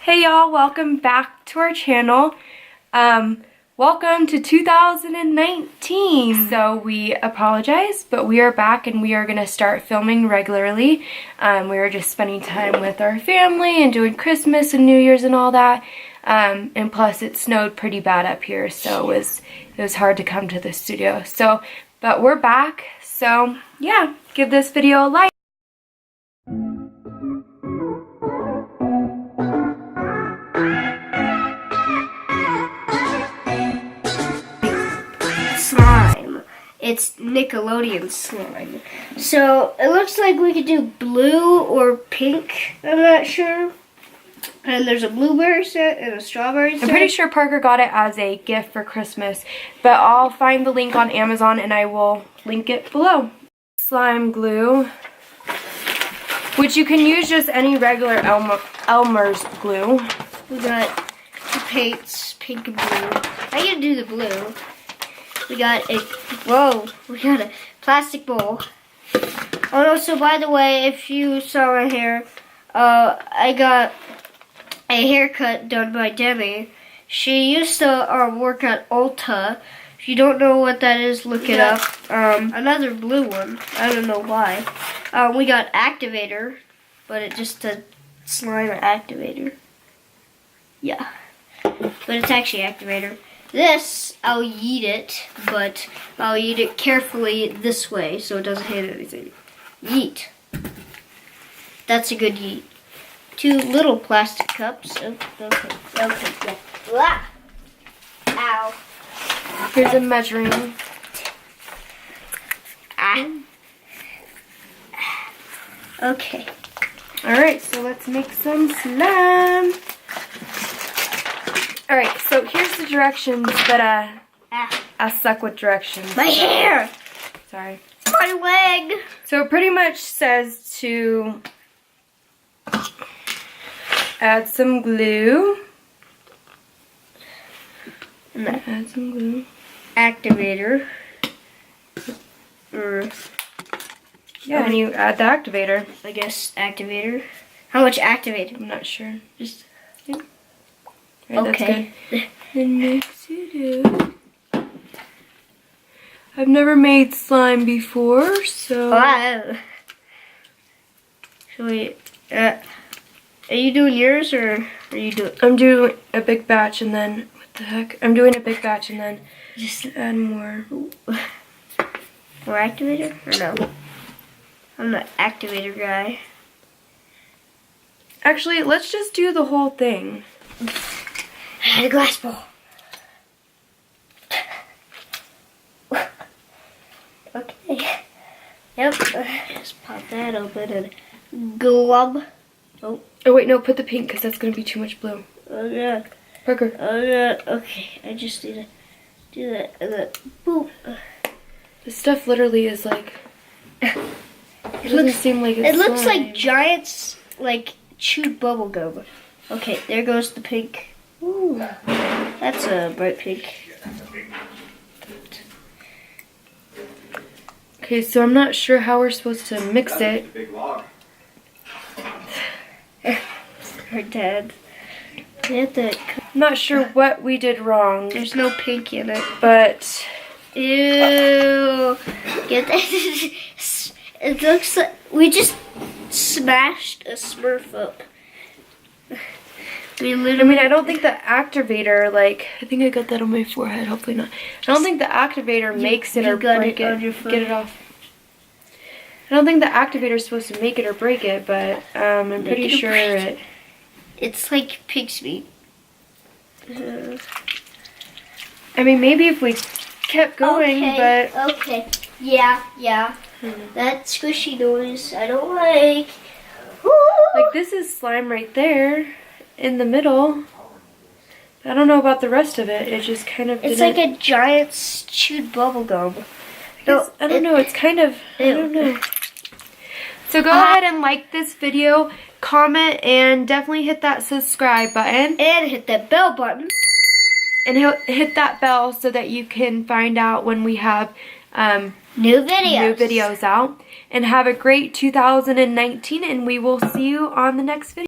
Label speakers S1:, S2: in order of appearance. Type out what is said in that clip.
S1: Hey y'all, welcome back to our channel. Welcome to 2019. So we apologize, but we are back and we are going to start filming regularly. We were just spending time with our family and doing Christmas and New Year's and all that. And plus it snowed pretty bad up here, so it was hard to come to the studio. But we're back, so yeah, give this video a like.
S2: Slime. It's Nickelodeon Slime. So it looks like we could do blue or pink, I'm not sure. And there's a blueberry set and a strawberry set.
S1: I'm pretty sure Parker got it as a gift for Christmas, but I'll find the link on Amazon and I will link it below. Slime glue, which you can use just any regular Elmer's glue.
S2: We got the paints, pink and blue. I'm gonna do the blue. We got a plastic bowl. Oh no, so by the way, if you saw my hair, I got a haircut done by Demi. She used to work at Ulta. If you don't know what that is, look it up. Another blue one. I don't know why. We got activator, but it just a slime activator. Yeah, but it's actually activator. This, I'll yeet it, but I'll yeet it carefully this way so it doesn't hit anything. Yeet. That's a good yeet. 2 little plastic cups. Oh, okay, yeah. Blah. Ow.
S1: Here's a measuring.
S2: Okay.
S1: Alright, so let's make some slime. Alright, so here's the directions that I suck with directions.
S2: My hair!
S1: Sorry.
S2: My leg!
S1: So it pretty much says to add some glue.
S2: And
S1: add some glue.
S2: Activator.
S1: Yeah, and you add the activator.
S2: I guess activator. How much activator?
S1: I'm not sure.
S2: Just
S1: right,
S2: okay.
S1: That's good. And mix it up. I've never made slime before, so.
S2: Wow. Should we? Are you doing yours or are you doing?
S1: I'm doing a big batch and then what the heck? I'm doing a big batch and then just add more.
S2: More activator or no? I'm not activator guy.
S1: Actually, let's just do the whole thing.
S2: I had a glass bowl. Okay. Yep. Just pop that open and glub. Oh.
S1: Oh wait, no, put the pink because that's gonna be too much blue.
S2: Oh yeah.
S1: Parker.
S2: Oh yeah. Okay. I just need to do that and then boop.
S1: This stuff literally is like. It doesn't seem like it's
S2: It looks
S1: slime.
S2: like Giant's like chewed bubble gum. Okay, there goes the pink. Ooh, that's a bright pink.
S1: Okay, so I'm not sure how we're supposed to mix it.
S2: Her dad. I'm
S1: not sure what we did wrong.
S2: There's no pink in it.
S1: But
S2: ew. Get that. It looks like we just smashed a Smurf up.
S1: I mean, I don't think the activator, like, I think I got that on my forehead, hopefully not. I don't think the activator makes it or break it. Get it off. I don't think the activator is supposed to make it or break it, but I'm pretty sure it.
S2: It's like pig's meat.
S1: I mean, maybe if we kept going, but.
S2: Okay. Yeah. That squishy noise I don't like.
S1: Like, this is slime right there in the middle. I don't know about the rest of it. It just kind of.
S2: It's like a Giant's chewed bubble gum.
S1: I don't know. It's kind of. I don't know. So go ahead and like this video, comment, and definitely hit that subscribe button.
S2: And hit that bell button.
S1: And hit that bell so that you can find out when we have
S2: new videos
S1: out. And have a great 2019, and we will see you on the next video.